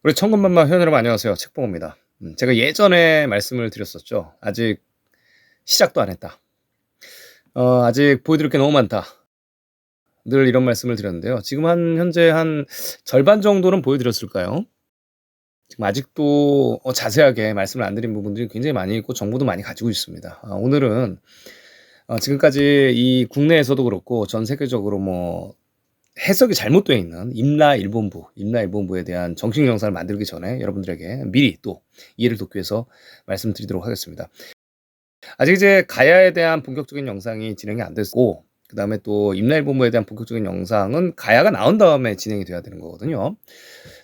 우리 천군만마 회원 여러분 안녕하세요. 책봉호입니다. 제가 예전에 말씀을 드렸었죠. "아직 시작도 안 했다. 아직 보여드릴 게 너무 많다." 늘 이런 말씀을 드렸는데요. 지금 현재 한 절반 정도는 보여드렸을까요? 지금 아직도 자세하게 말씀을 안 드린 부분들이 굉장히 많이 있고 정보도 많이 가지고 있습니다. 오늘은 지금까지 이 국내에서도 그렇고 전 세계적으로 해석이 잘못되어 있는 임라일본부에 대한 정식 영상을 만들기 전에 여러분들에게 미리 또 이해를 돕기 위해서 말씀드리도록 하겠습니다. 아직 이제 가야에 대한 본격적인 영상이 진행이 안 됐고, 그다음에 또 임라일본부에 대한 본격적인 영상은 가야가 나온 다음에 진행이 돼야 되는 거거든요.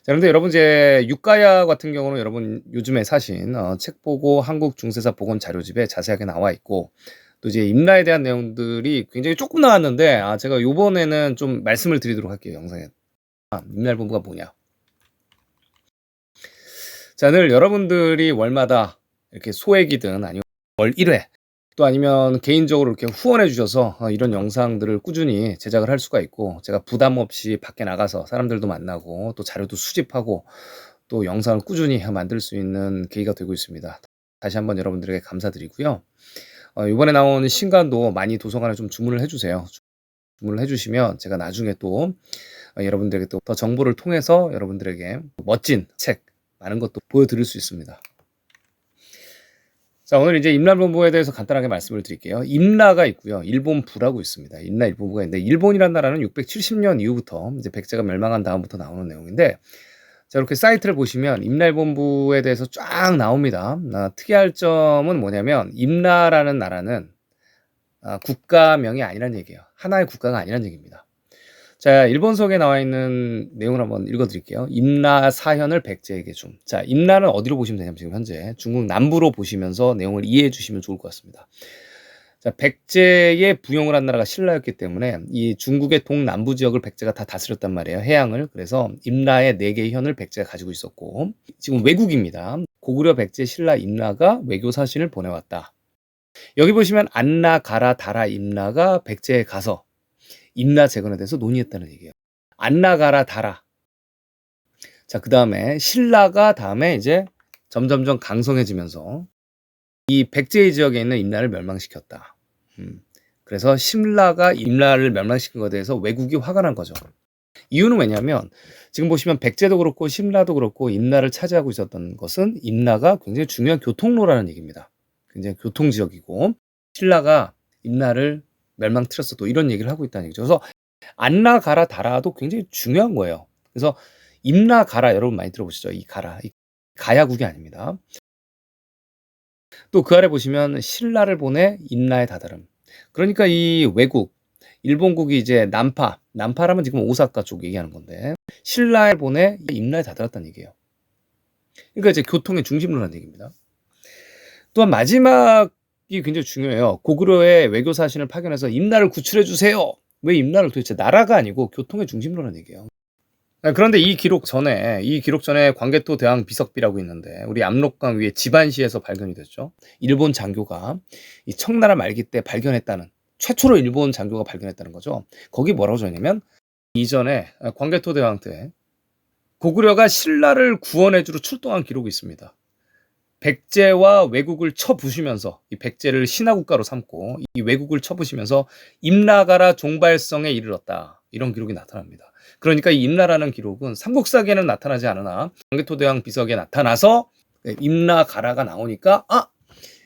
자, 그런데 여러분 이제 육가야 같은 경우는 여러분 요즘에 사신 책 보고 한국 중세사 복원 자료집에 자세하게 나와 있고, 또 이제 임라에 대한 내용들이 굉장히 조금 나왔는데 제가 요번에는 좀 말씀을 드리도록 할게요, 영상에. 임라일본부가 뭐냐. 자, 늘 여러분들이 월마다 이렇게 소액이든 아니면 월 1회 또 아니면 개인적으로 이렇게 후원해 주셔서 이런 영상들을 꾸준히 제작을 할 수가 있고, 제가 부담 없이 밖에 나가서 사람들도 만나고 또 자료도 수집하고 또 영상을 꾸준히 만들 수 있는 계기가 되고 있습니다. 다시 한번 여러분들에게 감사드리고요. 이번에 나온 신간도 많이 도서관에 좀 주문을 해 주세요. 주문을 해 주시면 제가 나중에 또 여러분들에게 또 더 정보를 통해서 여러분들에게 멋진 책 많은 것도 보여드릴 수 있습니다. 자, 오늘 이제 임라일본부에 대해서 간단하게 말씀을 드릴게요. 임라가 있고요. 일본부라고 있습니다. 임라일본부가 있는데, 일본이란 나라는 670년 이후부터 이제 백제가 멸망한 다음부터 나오는 내용인데, 자, 이렇게 사이트를 보시면 임라일본부에 대해서 쫙 나옵니다. 특이할 점은 뭐냐면 임라라는 나라는 국가명이 아니란 얘기예요. 하나의 국가가 아니란 얘기입니다. 자, 일본서에 나와 있는 내용을 한번 읽어 드릴게요. 임라 사현을 백제에게 줌. 자, 임라는 어디로 보시면 되냐면 지금 현재 중국 남부로 보시면서 내용을 이해해 주시면 좋을 것 같습니다. 자, 백제의 부용을 한 나라가 신라였기 때문에 이 중국의 동남부 지역을 백제가 다 다스렸단 말이에요. 해양을. 그래서 임라의 4개의 현을 백제가 가지고 있었고, 지금 왜국입니다. 고구려 백제 신라 임라가 외교 사신을 보내왔다. 여기 보시면 안나, 가라, 다라, 임라가 백제에 가서 임라 재건에 대해서 논의했다는 얘기예요. 안나, 가라, 다라. 자, 그 다음에 신라가 다음에 이제 점점점 강성해지면서 이 백제의 지역에 있는 임라를 멸망시켰다. 그래서 신라가 임라를 멸망시킨 것에 대해서 왜국이 화가 난 거죠. 이유는 왜냐하면 지금 보시면 백제도 그렇고 신라도 그렇고 임라를 차지하고 있었던 것은 임라가 굉장히 중요한 교통로라는 얘기입니다. 굉장히 교통지역이고, 신라가 임라를 멸망시켰어 또 이런 얘기를 하고 있다는 얘기죠. 그래서 안나, 가라, 다라도 굉장히 중요한 거예요. 그래서 임라, 가라 여러분 많이 들어보시죠? 이 가라, 이 가야국이 아닙니다. 또 그 아래 보시면 신라를 보내 임라에 다다름. 그러니까 이 왜국, 일본국이 이제 남파라면 지금 오사카 쪽 얘기하는 건데, 신라를 보내 임라에 다다랐다는 얘기예요. 그러니까 이제 교통의 중심로라는 얘기입니다. 또한 마지막이 굉장히 중요해요. 고구려의 외교 사신을 파견해서 임라를 구출해 주세요. 왜 임라를 도대체 나라가 아니고 교통의 중심로라는 얘기예요. 그런데 이 기록 전에 광개토 대왕 비석비라고 있는데, 우리 압록강 위에 지반시에서 발견이 됐죠. 일본 장교가 이 청나라 말기 때 발견했다는, 최초로 일본 장교가 발견했다는 거죠. 거기 뭐라고 적었냐면, 이전에 광개토 대왕 때 고구려가 신라를 구원해주러 출동한 기록이 있습니다. 백제와 왜국을 쳐부시면서, 이 백제를 신하국가로 삼고 이 왜국을 쳐부시면서 임나가라 종발성에 이르렀다, 이런 기록이 나타납니다. 그러니까 이 임나라는 기록은 삼국사기에는 나타나지 않으나 광개토대왕 비석에 나타나서 임나가라가 나오니까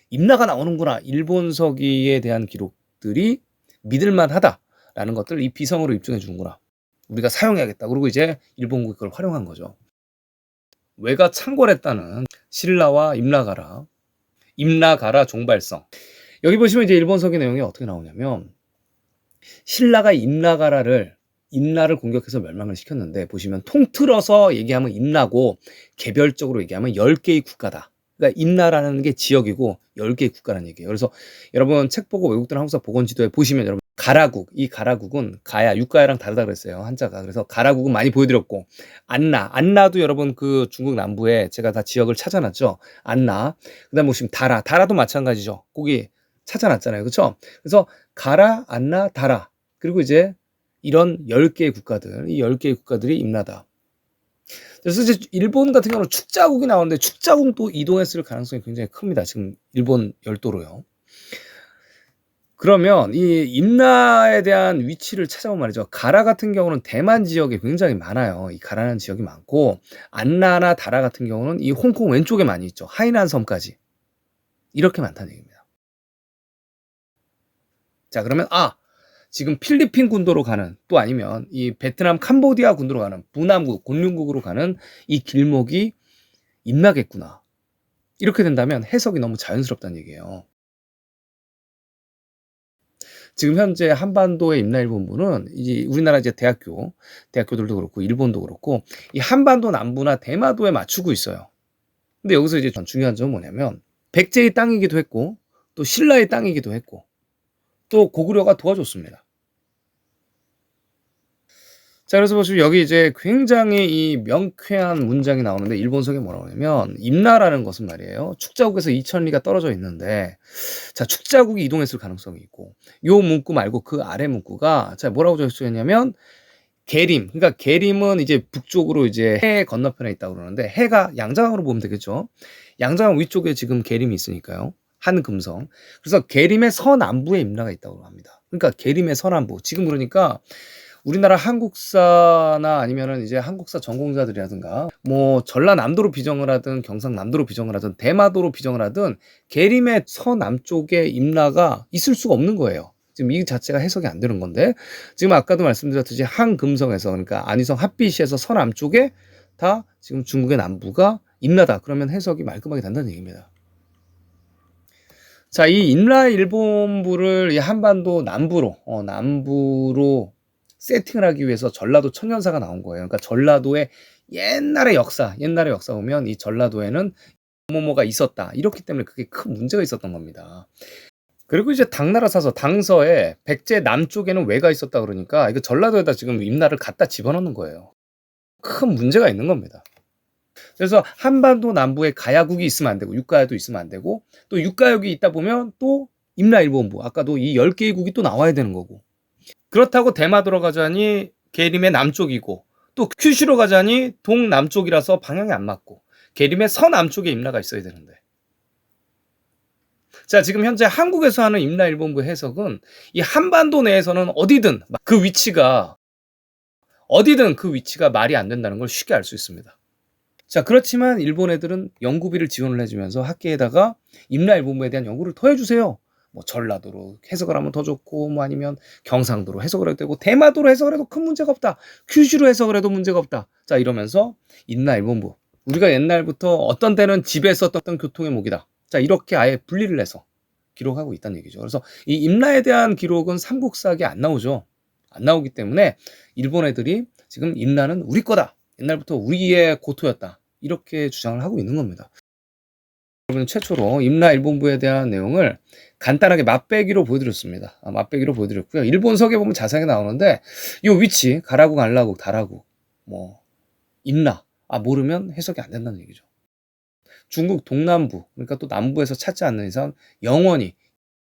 임나가 나오는구나, 일본서기에 대한 기록들이 믿을만하다라는 것들을 이 비성으로 입증해 주는구나, 우리가 사용해야겠다. 그리고 이제 일본국이 그걸 활용한 거죠. 왜가 창궐했다는 신라와 임나가라 종발성. 여기 보시면 이제 일본서기 내용이 어떻게 나오냐면, 신라가 임나를 공격해서 멸망을 시켰는데, 보시면 통틀어서 얘기하면 임나고 개별적으로 얘기하면 10개의 국가다. 그러니까 임나라는 게 지역이고 10개의 국가라는 얘기예요. 그래서 여러분 책 보고 외국들 한국사 복원지도에 보시면 여러분 가라국, 이 가라국은 가야, 육가야랑 다르다 그랬어요, 한자가. 그래서 가라국은 많이 보여드렸고, 안나도 여러분 그 중국 남부에 제가 다 지역을 찾아놨죠. 안나. 그다음 보시면 다라도 마찬가지죠. 거기 찾아놨잖아요, 그렇죠? 그래서 가라, 안나, 다라, 그리고 이제 이런 10개의 국가들, 이 10개의 국가들이 임나다. 그래서 이제 일본 같은 경우는 축자국이 나오는데 축자국도 이동했을 가능성이 굉장히 큽니다. 지금 일본 열도로요. 그러면 이 임나에 대한 위치를 찾아보면 말이죠. 가라 같은 경우는 대만 지역에 굉장히 많아요. 이 가라는 지역이 많고 안나나 다라 같은 경우는 이 홍콩 왼쪽에 많이 있죠. 하이난 섬까지. 이렇게 많다는 얘기입니다. 자, 그러면 지금 필리핀 군도로 가는 또 아니면 이 베트남 캄보디아 군도로 가는 부남국, 곤륜국으로 가는 이 길목이 임나겠구나. 이렇게 된다면 해석이 너무 자연스럽다는 얘기예요. 지금 현재 한반도의 임나일본부는 이제 우리나라 이제 대학교들도 그렇고 일본도 그렇고 이 한반도 남부나 대마도에 맞추고 있어요. 근데 여기서 이제 중요한 점은 뭐냐면 백제의 땅이기도 했고 또 신라의 땅이기도 했고 또 고구려가 도와줬습니다. 자, 그래서 보시면 여기 이제 굉장히 이 명쾌한 문장이 나오는데 일본석에 뭐라고 하냐면 임나라는 것은 말이에요. 축자국에서 2000리가 떨어져 있는데 자, 축자국이 이동했을 가능성이 있고 요 문구 말고 그 아래 문구가 자, 뭐라고 적혀 있냐면 계림. 그러니까 계림은 이제 북쪽으로 이제 해 건너편에 있다고 그러는데 해가 양자강으로 보면 되겠죠. 양자강 위쪽에 지금 계림이 있으니까요. 한금성. 그래서 계림의 서남부에 임나가 있다고 합니다. 그러니까 계림의 서남부. 지금 그러니까 우리나라 한국사나 아니면은 이제 한국사 전공자들이라든가 뭐 전라남도로 비정을 하든 경상남도로 비정을 하든 대마도로 비정을 하든 계림의 서남쪽에 임나가 있을 수가 없는 거예요. 지금 이 자체가 해석이 안 되는 건데 지금 아까도 말씀드렸듯이 한금성에서 그러니까 안희성 핫비시에서 서남쪽에 다 지금 중국의 남부가 임나다. 그러면 해석이 말끔하게 된다는 얘기입니다. 자, 이 임나 일본부를 이 한반도 남부로 세팅을 하기 위해서 전라도 천년사가 나온 거예요. 그러니까 전라도의 옛날의 역사 보면 이 전라도에는 뭐뭐가 있었다. 이렇기 때문에 그게 큰 문제가 있었던 겁니다. 그리고 이제 당나라 사서 당서에 백제 남쪽에는 왜가 있었다 그러니까 이거 전라도에다 지금 임나를 갖다 집어넣는 거예요. 큰 문제가 있는 겁니다. 그래서 한반도 남부에 가야국이 있으면 안 되고 육가야도 있으면 안 되고 또 육가역이 있다 보면 또 임나일본부 아까도 이 10개의 국이 또 나와야 되는 거고 그렇다고 대마도로 가자니 계림의 남쪽이고 또 큐슈로 가자니 동남쪽이라서 방향이 안 맞고 계림의 서남쪽에 임나가 있어야 되는데 자, 지금 현재 한국에서 하는 임나일본부 해석은 이 한반도 내에서는 어디든 그 위치가 말이 안 된다는 걸 쉽게 알 수 있습니다. 자, 그렇지만 일본 애들은 연구비를 지원을 해주면서 학계에다가 임나일본부에 대한 연구를 더 해주세요. 뭐 전라도로 해석을 하면 더 좋고 뭐 아니면 경상도로 해석을 해도 되고 대마도로 해석을 해도 큰 문제가 없다. 큐슈로 해석을 해도 문제가 없다. 자, 이러면서 임나일본부 우리가 옛날부터 어떤 때는 집에 썼던 교통의 목이다. 자, 이렇게 아예 분리를 해서 기록하고 있다는 얘기죠. 그래서 이 임나에 대한 기록은 삼국사기에 안 나오죠. 안 나오기 때문에 일본 애들이 지금 임나는 우리 거다. 옛날부터 우리의 고토였다. 이렇게 주장을 하고 있는 겁니다. 여러분 최초로 임나일본부에 대한 내용을 간단하게 맛배기로 보여드렸습니다. 맛배기로 보여드렸고요. 일본석에 보면 자세하게 나오는데 이 위치 가라국, 안라국, 다라국, 뭐 임나 모르면 해석이 안 된다는 얘기죠. 중국 동남부 그러니까 또 남부에서 찾지 않는 이상 영원히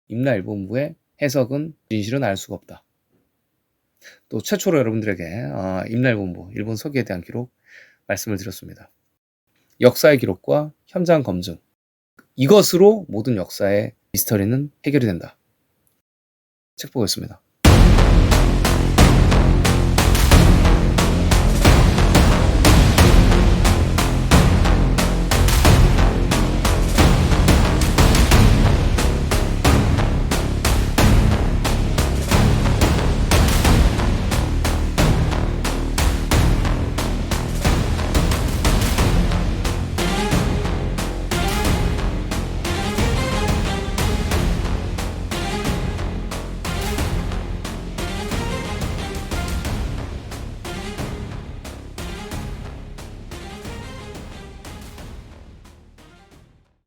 임나일본부의 해석은 진실은 알 수가 없다. 또 최초로 여러분들에게 임나일본부 일본 서기에 대한 기록 말씀을 드렸습니다. 역사의 기록과 현장 검증 이것으로 모든 역사의 미스터리는 해결이 된다. 책 보겠습니다.